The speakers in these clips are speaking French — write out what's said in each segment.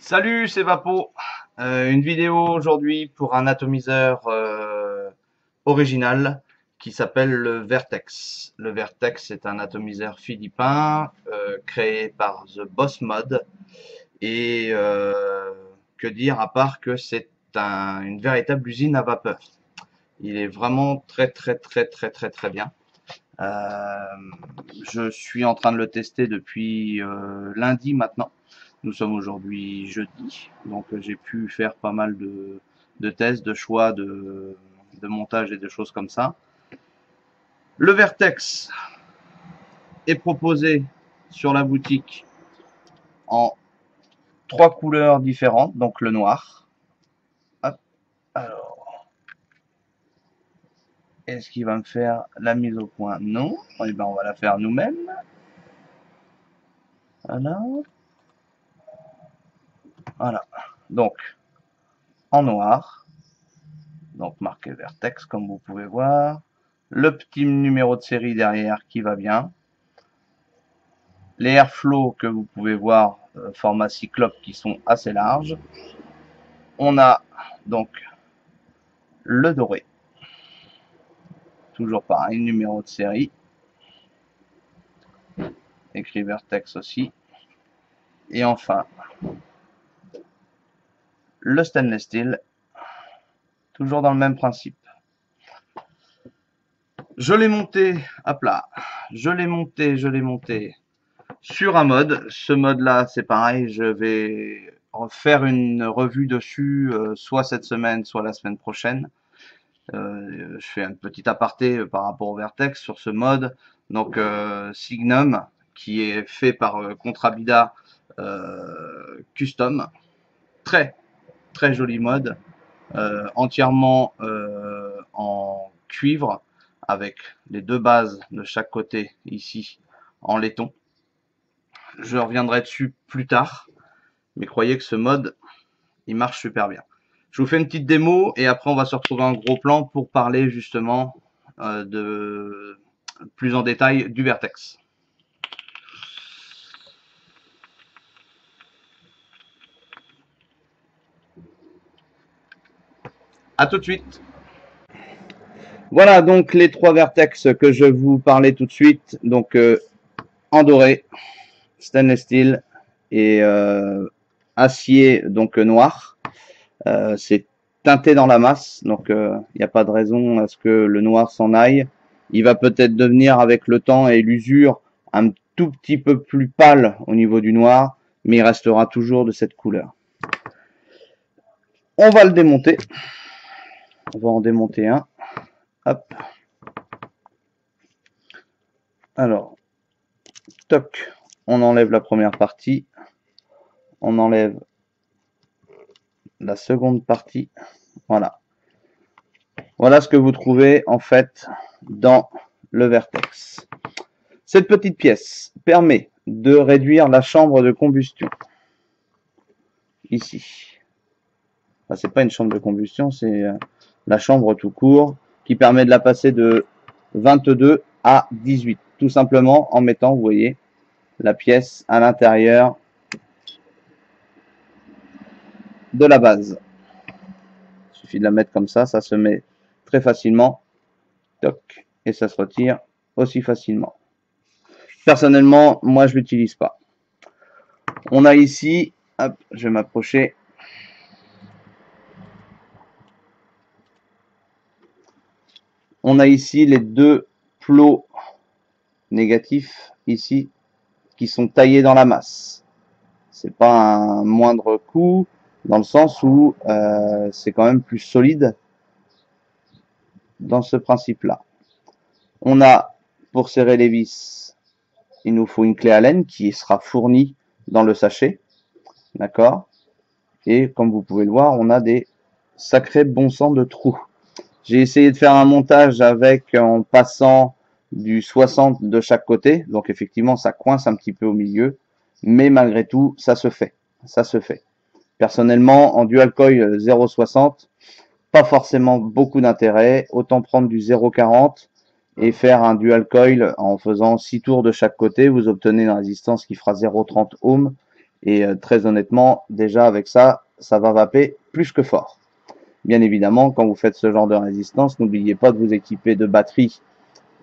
Salut, c'est Vapo. Une vidéo aujourd'hui pour un atomiseur original qui s'appelle le Vertex. Le Vertex est un atomiseur philippin créé par The Boss Mod. Et que dire à part que c'est une véritable usine à vapeur. Il est vraiment très bien. Euh, je suis en train de le tester depuis lundi maintenant. Nous sommes aujourd'hui jeudi, donc j'ai pu faire pas mal de tests, de choix, de montage et de choses comme ça. Le Vertex est proposé sur la boutique en 3 couleurs différentes, donc le noir. Hop, alors, est-ce qu'il va me faire la mise au point? Non. Eh ben, on va la faire nous-mêmes. Voilà. Donc, en noir, donc marqué Vertex comme vous pouvez voir, le petit numéro de série derrière qui va bien, les airflows que vous pouvez voir format cyclope qui sont assez larges, on a donc le doré, toujours pareil, numéro de série, écrit Vertex aussi, et enfin le stainless steel, toujours dans le même principe. Je l'ai monté à plat, je l'ai monté sur un mode. Ce mode là c'est pareil, je vais faire une revue dessus soit cette semaine soit la semaine prochaine. Je fais un petit aparté par rapport au Vertex sur ce mode. Donc Signum qui est fait par Contrabida Custom, très joli mode, entièrement en cuivre avec les deux bases de chaque côté ici en laiton. Je reviendrai dessus plus tard, mais croyez que ce mode il marche super bien. Je vous fais une petite démo et après on va se retrouver en gros plan pour parler justement de plus en détail du Vertex. A tout de suite. Voilà donc les 3 Vertex que je vous parlais tout de suite. Donc en doré, stainless steel et acier donc noir. C'est teinté dans la masse, donc il n'y a pas de raison à ce que le noir s'en aille. Il va peut-être devenir avec le temps et l'usure un tout petit peu plus pâle au niveau du noir, mais il restera toujours de cette couleur. On va le démonter. On va en démonter un. Hop. Alors, toc, on enlève la première partie. On enlève la seconde partie. Voilà. Voilà ce que vous trouvez en fait dans le Vertex. Cette petite pièce permet de réduire la chambre de combustion. Ici. Enfin, c'est pas une chambre de combustion, c'est la chambre tout court qui permet de la passer de 22 à 18. Tout simplement en mettant, vous voyez, la pièce à l'intérieur de la base. Il suffit de la mettre comme ça se met très facilement. Toc, et ça se retire aussi facilement. Personnellement, moi je l'utilise pas. On a ici, hop, je vais m'approcher. On a ici les deux plots négatifs ici qui sont taillés dans la masse. C'est pas un moindre coup dans le sens où c'est quand même plus solide dans ce principe-là. On a pour serrer les vis, il nous faut une clé Allen qui sera fournie dans le sachet, d'accord. Et comme vous pouvez le voir, on a des sacrés bons sens de trous. J'ai essayé de faire un montage avec en passant du 60 de chaque côté, donc effectivement ça coince un petit peu au milieu, mais malgré tout ça se fait, ça se fait. Personnellement en dual coil 0,60, pas forcément beaucoup d'intérêt, autant prendre du 0,40 et faire un dual coil en faisant 6 tours de chaque côté, vous obtenez une résistance qui fera 0,30 ohms Et très honnêtement, déjà avec ça, ça va vaper plus que fort. Bien évidemment, quand vous faites ce genre de résistance, n'oubliez pas de vous équiper de batteries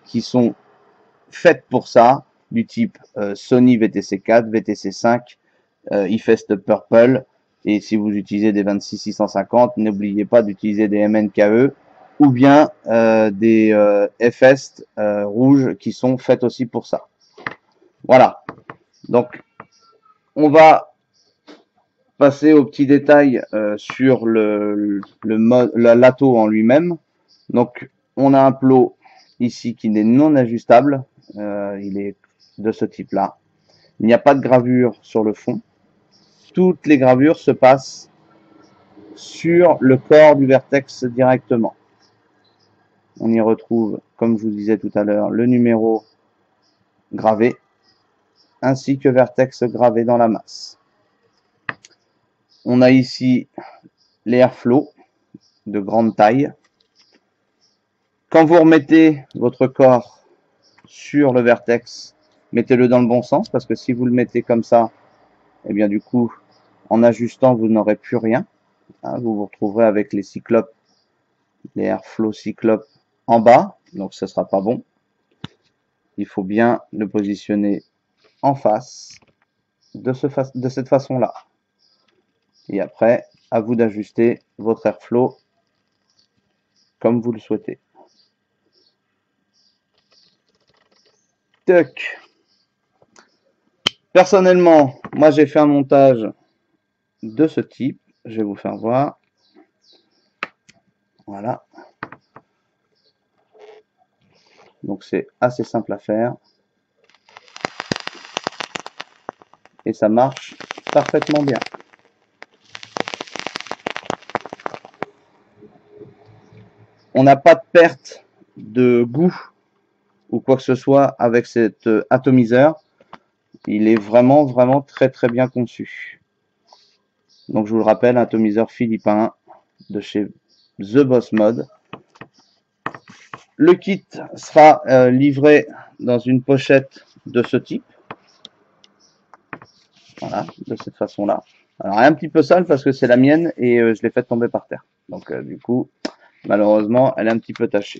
qui sont faites pour ça, du type Sony VTC4, VTC5, eFest Purple. Et si vous utilisez des 26650, n'oubliez pas d'utiliser des MNKE ou bien des FS rouges qui sont faites aussi pour ça. Voilà. Donc, on va passer aux petits détails sur l'atto en lui-même. Donc, on a un plot ici qui n'est non ajustable. Il est de ce type-là. Il n'y a pas de gravure sur le fond. Toutes les gravures se passent sur le corps du vertex directement. On y retrouve, comme je vous disais tout à l'heure, le numéro gravé, ainsi que vertex gravé dans la masse. On a ici les airflows de grande taille. Quand vous remettez votre corps sur le vertex, mettez-le dans le bon sens, parce que si vous le mettez comme ça, eh bien du coup, en ajustant, vous n'aurez plus rien. Vous vous retrouverez avec les cyclopes, les airflows cyclopes en bas, donc ce ne sera pas bon. Il faut bien le positionner en face de cette façon-là. Et après, à vous d'ajuster votre airflow comme vous le souhaitez. Tac. Personnellement, moi j'ai fait un montage de ce type. Je vais vous faire voir. Voilà. Donc c'est assez simple à faire. Et ça marche parfaitement bien. On n'a pas de perte de goût ou quoi que ce soit avec cet atomiseur. Il est vraiment très bien conçu. Donc je vous le rappelle, un atomiseur philippin de chez The Boss Mod. Le kit sera livré dans une pochette de ce type. Voilà, de cette façon-là. Alors elle est un petit peu sale parce que c'est la mienne et je l'ai fait tomber par terre. Donc du coup, malheureusement, elle est un petit peu tachée.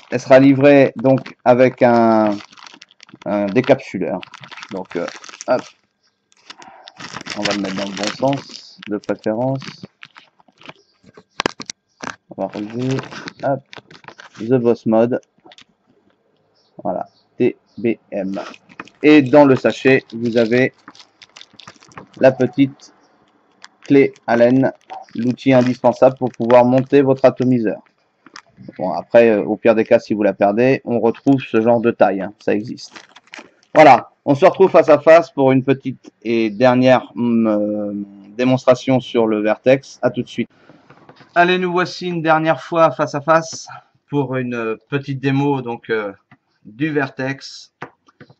Elle sera livrée donc avec un décapsuleur. Donc hop, on va le mettre dans le bon sens de préférence. On va relever, hop, The Boss Mod. Voilà, TBM. Et dans le sachet, vous avez la petite clé Allen, l'outil indispensable pour pouvoir monter votre atomiseur. Bon, après, au pire des cas, si vous la perdez, on retrouve ce genre de taille, hein, ça existe. Voilà, on se retrouve face à face pour une petite et dernière démonstration sur le Vertex. À tout de suite. Allez, nous voici une dernière fois face à face pour une petite démo donc du Vertex.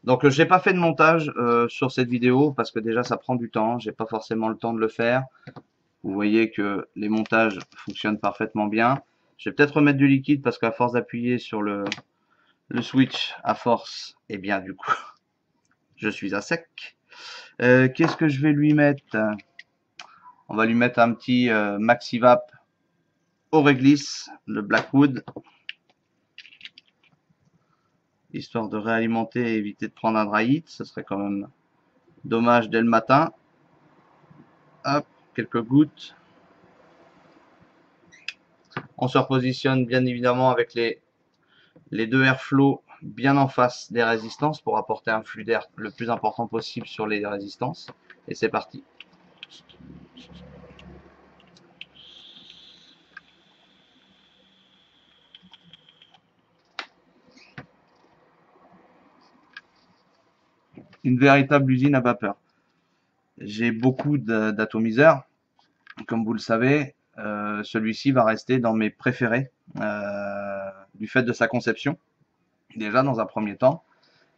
Donc j'ai pas fait de montage sur cette vidéo parce que déjà ça prend du temps, j'ai pas forcément le temps de le faire. Vous voyez que les montages fonctionnent parfaitement bien. Je vais peut-être remettre du liquide parce qu'à force d'appuyer sur le switch à force, et bien du coup je suis à sec. Qu'est-ce que je vais lui mettre? On va lui mettre un petit Maxivap au réglisse, le Blackwood, histoire de réalimenter et éviter de prendre un dry heat. Ce serait quand même dommage dès le matin. Hop, quelques gouttes. On se repositionne bien évidemment avec les deux airflows bien en face des résistances pour apporter un flux d'air le plus important possible sur les résistances. Et c'est parti. Une véritable usine à vapeur. J'ai beaucoup d'atomiseurs, comme vous le savez. Celui-ci va rester dans mes préférés du fait de sa conception. Déjà dans un premier temps,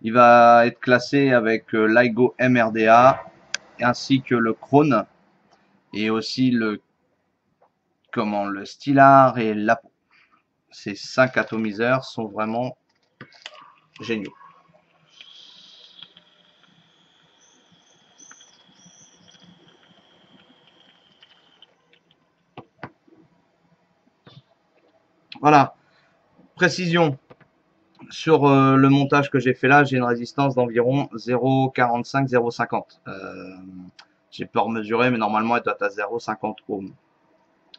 il va être classé avec l'IGO MRDA ainsi que le Krone et aussi le Stylar et l'Apo. Ces 5 atomiseurs sont vraiment géniaux. Voilà. Précision sur le montage que j'ai fait là, j'ai une résistance d'environ 0,45, 0,50. J'ai pas remesuré, mais normalement elle doit être à 0,50 ohms.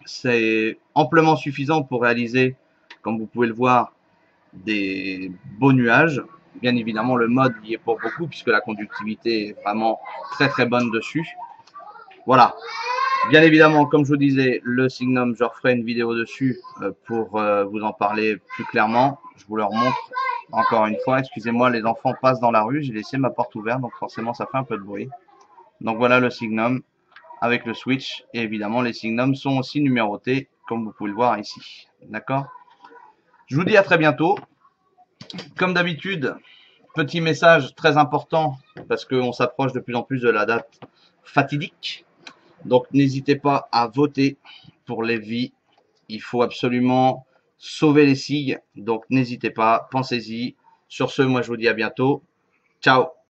C'est amplement suffisant pour réaliser, comme vous pouvez le voir, des beaux nuages. Bien évidemment, le mode y est pour beaucoup puisque la conductivité est vraiment très très bonne dessus. Voilà. Bien évidemment, comme je vous disais, le Signum, je referai une vidéo dessus pour vous en parler plus clairement. Je vous le remontre encore une fois. Excusez-moi, les enfants passent dans la rue. J'ai laissé ma porte ouverte, donc forcément ça fait un peu de bruit. Donc voilà le Signum avec le switch. Et évidemment, les Signum sont aussi numérotés, comme vous pouvez le voir ici. D'accord? Je vous dis à très bientôt. Comme d'habitude, petit message très important, parce qu'on s'approche de plus en plus de la date fatidique. Donc n'hésitez pas à voter pour les vies. Il faut absolument sauver les cygnes. Donc n'hésitez pas, pensez-y. Sur ce, moi je vous dis à bientôt. Ciao!